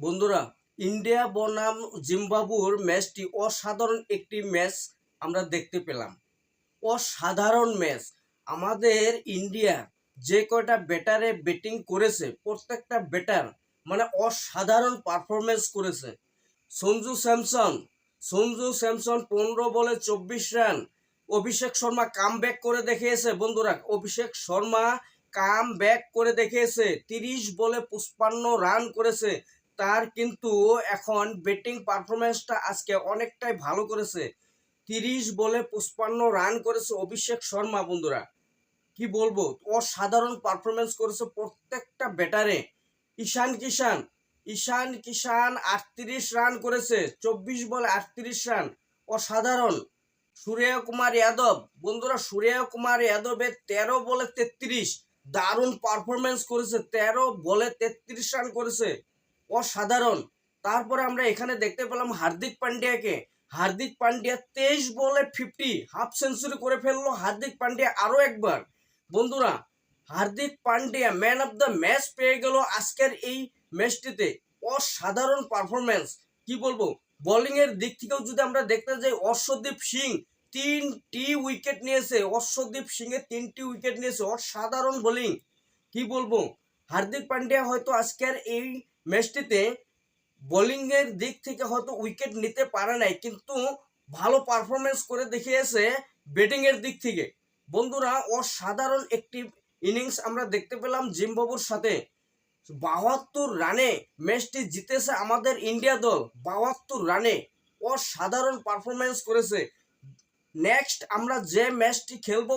বন্ধুরা, ইন্ডিয়া বনাম জিম্বাবুর ম্যাচটি অসাধারণ একটি ম্যাচ আমরা দেখতে পেলাম। অসাধারণ ম্যাচ। আমাদের ইন্ডিয়া যে কয়টা ব্যাটারে ব্যাটিং করেছে, প্রত্যেকটা ব্যাটার মানে অসাধারণ পারফরমেন্স করেছে। সঞ্জু স্যামসন 15 বলে 24 run. Abhishek Sharma come back করে দেখিয়েছে বন্ধুরা। অভিষেক শর্মা কাম ব্যাক করে দেখিয়েছে, 30 বলে 55 রান করেছে। তার কিন্তু এখন ব্যাটিং পারফরমেন্সটা আজকে অনেকটাই ভালো করেছে। 30 বলে 55 রান করেছে অভিষেক শর্মা বন্ধুরা। কি বলবো, অসাধারণ পারফরমেন্স করেছে প্রত্যেকটা ব্যাটারে। ঈশান কিষান 38 রান করেছে, 24 বলে 38 রান, অসাধারণ। সূর্যকুমার যাদব বন্ধুরা, সূর্যকুমার যাদবের 13 বলে 33, দারুণ পারফরমেন্স করেছে। 13 বলে 33 রান করেছে, অসাধারণ। তারপরে আমরা এখানে দেখতে পেলাম হার্দিক পান্ডিয়াকে। হার্দিক পান্ডিয়া 23 বলে 50, হাফ সেঞ্চুরি করে ফেললো হার্দিক পান্ডিয়া আরো একবার। বন্ধুরা, Hardik Pandya man of the match পেয়ে গেল আজকের এই ম্যাচটিতে। অসাধারণ পারফরমেন্স, কি বলবো। বোলিং এর দিক থেকেও যদি আমরা দেখতে যাই, অর্শদীপ সিং 3টি উইকেট নিয়েছে। অর্শদীপ সিং এর 3টি উইকেট নিয়েছে, অসাধারণ বোলিং, কি বলবো। হার্দিক পান্ডিয়া হয়তো আজকের এই ম্যাচটিতে বোলিং এর দিক থেকে হয়তো উইকেট নিতে পারে নাই, কিন্তু ভালো পারফরমেন্স করে দেখিয়েছে ব্যাটিং এর দিক থেকে। বন্ধুরা, অসাধারণ একটি ইনিংস আমরা দেখতে পেলাম জিম্বাবুর সাথে। 72 রানে ম্যাচটি জিতেছে আমাদের ইন্ডিয়া দল। 72 রানে অসাধারণ পারফরমেন্স করেছে। নেক্সট আমরা যে ম্যাচটি খেলবো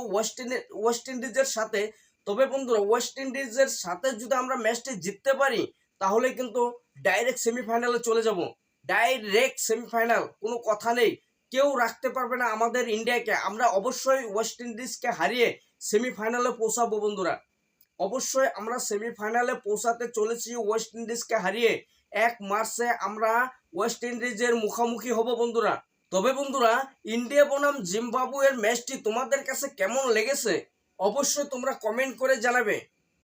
ওয়েস্ট ইন্ডিজের সাথে, তবে বন্ধুরা ওয়েস্ট ইন্ডিজের সাথে যদি আমরা ম্যাচটি জিততে পারি, তাহলে কিন্তু ডাইরেক্ট সেমিফাইনালে চলে যাব। ডাইরেক্ট সেমিফাইনাল, কোনো কথা নেই, কেউ রাখতে পারবে না আমাদের ইন্ডিয়াকে। আমরা অবশ্যই ওয়েস্ট ইন্ডিজকে হারিয়ে সেমিফাইনালে পৌঁছাবো বন্ধুরা। অবশ্যই আমরা সেমিফাইনালে পৌঁছাতে চলেছি ওয়েস্ট ইন্ডিজকে হারিয়ে। 1 মার্চে আমরা ওয়েস্ট ইন্ডিজের মুখোমুখি হব বন্ধুরা। তবে বন্ধুরা, ইন্ডিয়া বনাম জিম্বাবুয়ের ম্যাচটি তোমাদের কাছে কেমন লেগেছে অবশ্যই তোমরা কমেন্ট করে জানাবে।